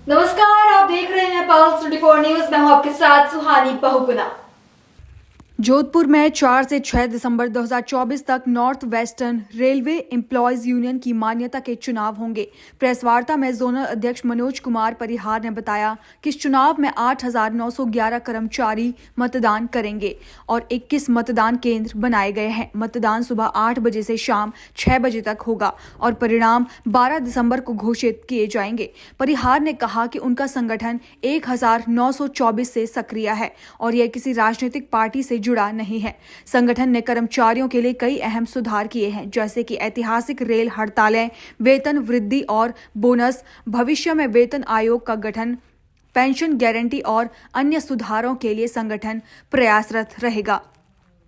नमस्कार, आप देख रहे हैं पल्स 24 न्यूज। मैं हूं आपके साथ सुहानी बहुगुना। जोधपुर में 4 से 6 दिसंबर 2024 तक north western railway employees union की मान्यता के चुनाव होंगे। प्रेस वार्ता में जोनल अध्यक्ष मनोज कुमार परिहार ने बताया कि इस चुनाव में 8,911 कर्मचारी मतदान करेंगे और 21 मतदान केंद्र बनाए गए हैं। मतदान सुबह 8 बजे से शाम 6 बजे तक होगा और परिणाम 12 दिसंबर को घोषित किए जाएंगे। परिहार ने कहा कि उनका संगठन 1,924 से सक्रिय है और यह किसी राजनीतिक पार्टी से जुड़ा नहीं है। संगठन ने कर्मचारियों के लिए कई अहम सुधार किए हैं, जैसे कि ऐतिहासिक रेल हड़तालें, वेतन वृद्धि और बोनस, भविष्य में वेतन आयोग का गठन, पेंशन गारंटी और अन्य सुधारों के लिए संगठन प्रयासरत रहेगा।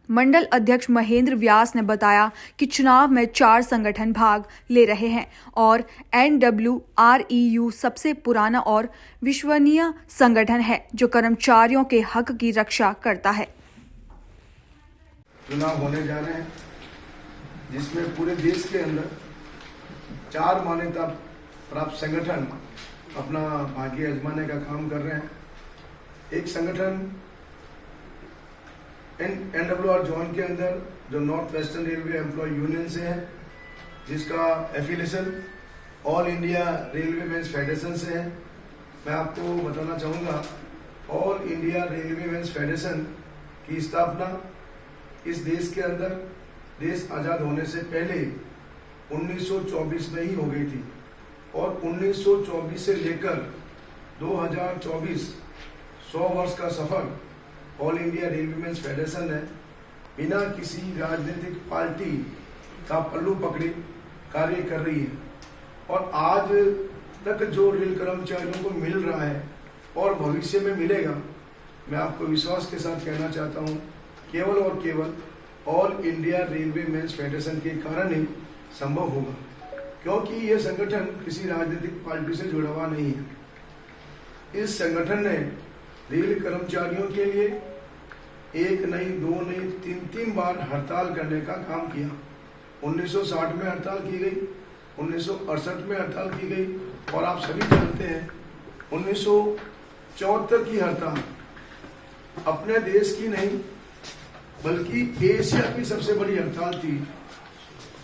मंडल अध्यक्ष महेंद्र व्यास ने बताया कि चुनाव में 4 संगठन भाग ले रहे हैं और NWREU सबसे पुराना और विश्वसनीय संगठन है जो कर्मचारियों के हक की रक्षा करता है। चुनाव होने जा रहे हैं जिसमें पूरे देश के अंदर 4 मान्यता प्राप्त संगठन अपना भाग्य आजमाने का काम कर रहे हैं। एक संगठन NWR जोन के अंदर जो north western railway employ union से है, जिसका affiliation all India railway men's federation से है। मैं आपको बताना चाहूँगा, all India railway men's federation की स्थापना इस देश के अंदर देश आजाद होने से पहले 1924 में ही हो गई थी और 1924 से लेकर 2024 100 वर्ष का सफर all India railway men's federation ने बिना किसी राजनीतिक पार्टी का पल्लू पकड़े कार्य कर रही है और आज तक जो रेल कर्मचारियों को मिल रहा है और भविष्य में मिलेगा, मैं आपको विश्वास के साथ कहना चाहता हूं, केवल और केवल all India railway men's federation के कारण ही संभव होगा, क्योंकि यह संगठन किसी राजनीतिक पार्टी से जुड़ा हुआ नहीं है। इस संगठन ने रेल कर्मचारियों के लिए 1 नहीं, 2 नहीं, 3 बार हड़ताल करने का काम किया। 1960 में हड़ताल की गई, 1968 में हड़ताल की गई और आप सभी जानते हैं 1974 की हड़ताल अपने देश की नहीं बल्कि एशिया की सबसे बड़ी हड़ताल थी,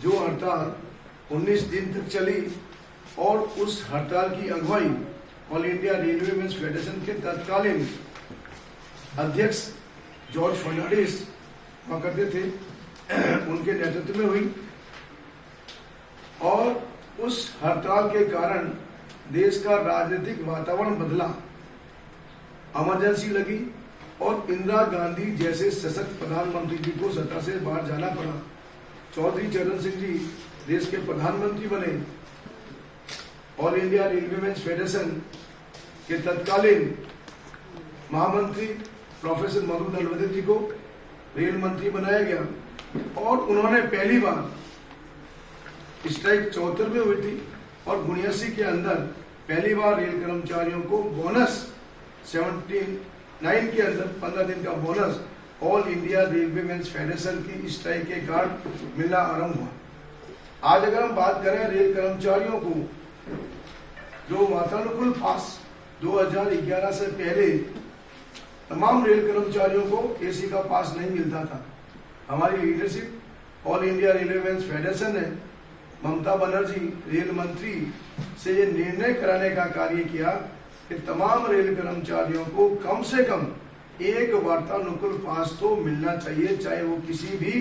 जो हड़ताल 19 दिन तक चली और उस हड़ताल की अगुवाई all India railway men's federation के तत्कालीन अध्यक्ष जॉर्ज फर्नांडिस हुआ करते थे, उनके नेतृत्व में हुई और उस हड़ताल के कारण देश का राजनीतिक वातावरण बदला, इमरजेंसी लगी और इंदिरा गांधी जैसे सशक्त प्रधानमंत्री जी को सत्ता से बाहर जाना पड़ा। चौधरी चरण सिंह जी देश के प्रधानमंत्री बने। All India railway men's federation के तत्कालीन महामंत्री प्रोफेसर मधु दलवदे जी को रेल मंत्री बनाया गया और उन्होंने पहली बार स्ट्राइक 74 में हुई थी और 79 के अंदर पहली बार रेल कर्मचारियों को बोनस 79 के अंदर 15 दिन का bonus all India railway men's federation की स्ट्राइक के कारण मिलना आरंभ हुआ। आज अगर हम बात करें रेल कर्मचारियों को, जो वातानुकूल पास 2011 से पहले तमाम रेल कर्मचारियों को एसी का पास नहीं मिलता था, हमारी leadership all India railway men's federation ने ममता बनर्जी रेल मंत्री से ये निर्णय कराने का कार्य किया कि तमाम रेल कर्मचारियों को कम से कम एक वातानुकूल पास तो मिलना चाहिए, चाहे वो किसी भी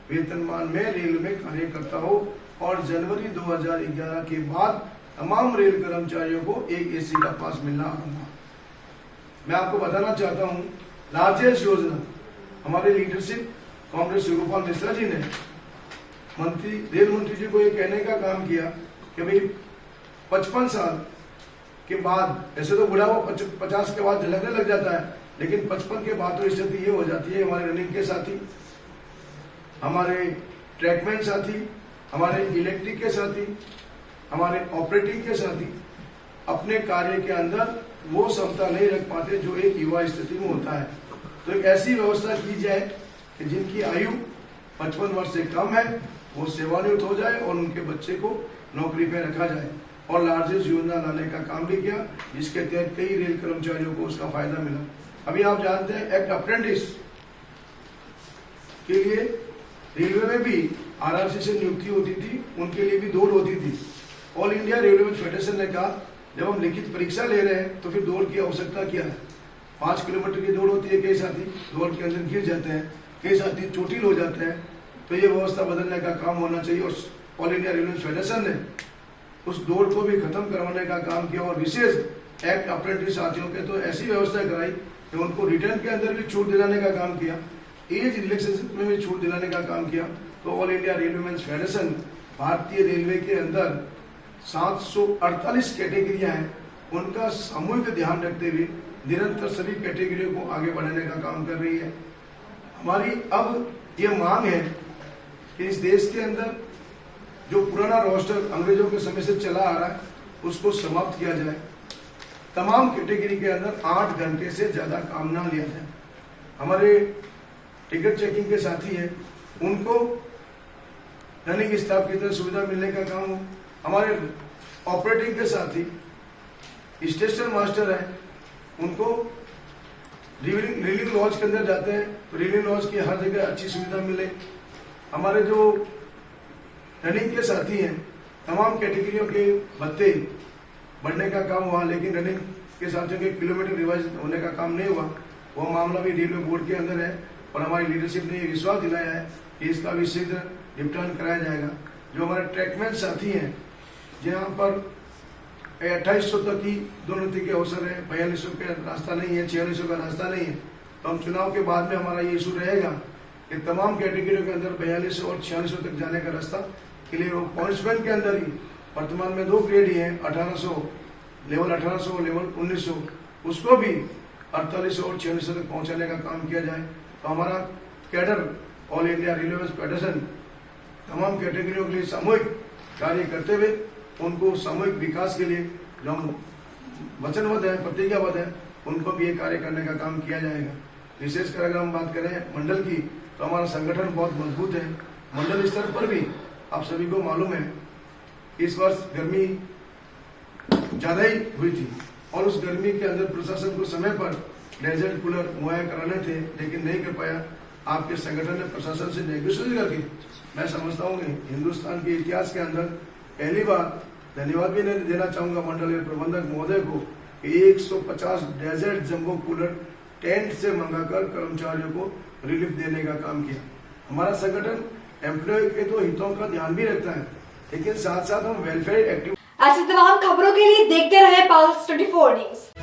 वेतनमान में रेल में कार्य करता हो। और जनवरी 2011 के बाद तमाम रेल कर्मचारियों को एक एसी का पास मिलना आरंभ हुआ। मैं आपको बताना चाहता हूं, लार्जेस्ट योजना हमारे लीडरशिप कांग्रेस शिवगोपाल मिश्रा जी ने रेल मंत्री जी को ये कहने का काम किया कि भाई 55 साल के बाद, ऐसे तो बुढ़ापा 50 के बाद झलकने लग जाता है, लेकिन 55 के बाद तो स्थिति ये हो जाती है, हमारे रनिंग के साथी, हमारे ट्रैकमैन साथी, हमारे इलेक्ट्रिक के साथी, हमारे ऑपरेटिंग के साथी अपने कार्य के अंदर वो क्षमता नहीं रख पाते जो एक युवा स्थिति में होता है। तो एक ऐसी व्यवस्था की जाए कि जिनकी आयु 55 वर्ष से कम है वो सेवानिवृत्त हो जाए और उनके बच्चे को नौकरी पे रखा जाए। और लार्जेस्ट योजना लाने का काम भी किया, जिसके तहत कई रेल कर्मचारियों को उसका फायदा मिला। अभी आप जानते हैं एक्ट अप्रेंटिस के लिए रेलवे में भी आरआरसी से नियुक्ति होती थी, उनके लिए भी दौड़ होती थी। ऑल इंडिया रेलवे फेडरेशन ने कहा जब हम लिखित परीक्षा ले रहे हैं तो फिर दौड़ की आवश्यकता क्या है। 5 किलोमीटर की दौड़ होती है, कई साथी दौड़ के अंदर गिर जाते हैं, कई साथी चोटिल हो जाते हैं, तो ये व्यवस्था बदलने का काम होना चाहिए। और ऑल इंडिया रेलवे फेडरेशन ने उस दौड़ को भी खत्म करवाने का काम किया और विशेष एक्ट अप्रेंटिस साथियों के तो ऐसी व्यवस्था कराई कि उनको रिटर्न के अंदर भी छूट दिलाने का काम किया, एज रिलैक्सेशन में भी छूट दिलाने का काम किया। तो ऑल इंडिया रेलवे फेडरेशन भारतीय रेलवे के अंदर 748 कैटेगरियां हैं, उनका सामूहिक ध्यान रखते हुए निरंतर सभी कैटेगरियों को आगे बढ़ाने का काम कर रही है। हमारी अब ये मांग है कि इस देश के अंदर जो पुराना रोस्टर अंग्रेजों के समय से चला आ रहा है उसको समाप्त किया जाए। तमाम कैटेगरी के अंदर 8 घंटे से ज्यादा काम ना लिया जाए। हमारे टिकट चेकिंग के साथी हैं, उनको रनिंग स्टाफ की तरह सुविधा मिलने का काम हो। हमारे ऑपरेटिंग के साथी स्टेशन मास्टर हैं, उनको रीलिंग लॉज के अंदर जाते हैं तो रीलिंग लॉज की हर जगह अच्छी सुविधा मिले। हमारे जो रनिंग के साथी हैं, तमाम कैटेगरियों के भत्ते बढ़ने का काम हुआ, लेकिन रनिंग के साथियों के किलोमीटर रिवाइज होने का काम नहीं हुआ। वो मामला भी रेलवे बोर्ड के अंदर है और हमारी लीडरशिप ने ये विश्वास दिलाया है कि इसका भी शीघ्र निपटान कराया जाएगा। जो हमारे ट्रैकमैन साथी हैं, जहाँ पर 2800 तक की दोनों के अवसर है, 4200 का रास्ता नहीं है, 4600 का रास्ता नहीं है, तो हम चुनाव के बाद में हमारा ये इशू रहेगा कि तमाम कैटेगरियों के अंदर 4200 और 4600 तक जाने का रास्ता के लिए पॉइंट्समैन के अंदर ही वर्तमान में 2 ग्रेड ही है, 1800 लेवल 1800 लेवल 1900, उसको भी 4800 और 4600 तक पहुंचाने का काम किया जाए। तो हमारा cadre all India railway federation तमाम कैटेगरियों के लिए सामूहिक कार्य करते हुए उनको सामूहिक विकास के लिए जो हम वचनबद्ध है, प्रतिज्ञाबद्ध है, उनको भी ये कार्य करने का काम किया जाएगा। विशेषकर अगर हम बात करें मंडल की, तो हमारा संगठन बहुत मजबूत है। मंडल स्तर पर भी आप सभी को मालूम है इस वर्ष गर्मी ज्यादा ही हुई थी और उस गर्मी के अंदर प्रशासन को समय पर डेजर्ट कूलर मुहैया कराने थे, लेकिन नहीं कर पाया। आपके संगठन ने प्रशासन से नेगोशिएशन करके, मैं समझता हूँ हिंदुस्तान के इतिहास के अंदर पहली बार धन्यवाद भी देना चाहूंगा मंडल के प्रबंधक महोदय को, 150 डेजर्ट जंबो कूलर टेंट से मंगाकर कर्मचारियों को रिलीफ देने का काम किया। हमारा संगठन एम्प्लॉय के तो हितों का ध्यान भी रखता है, लेकिन साथ साथ हम वेलफेयर एक्टिव। ऐसी तमाम खबरों के लिए देखते रहे पल्स 24 न्यूज।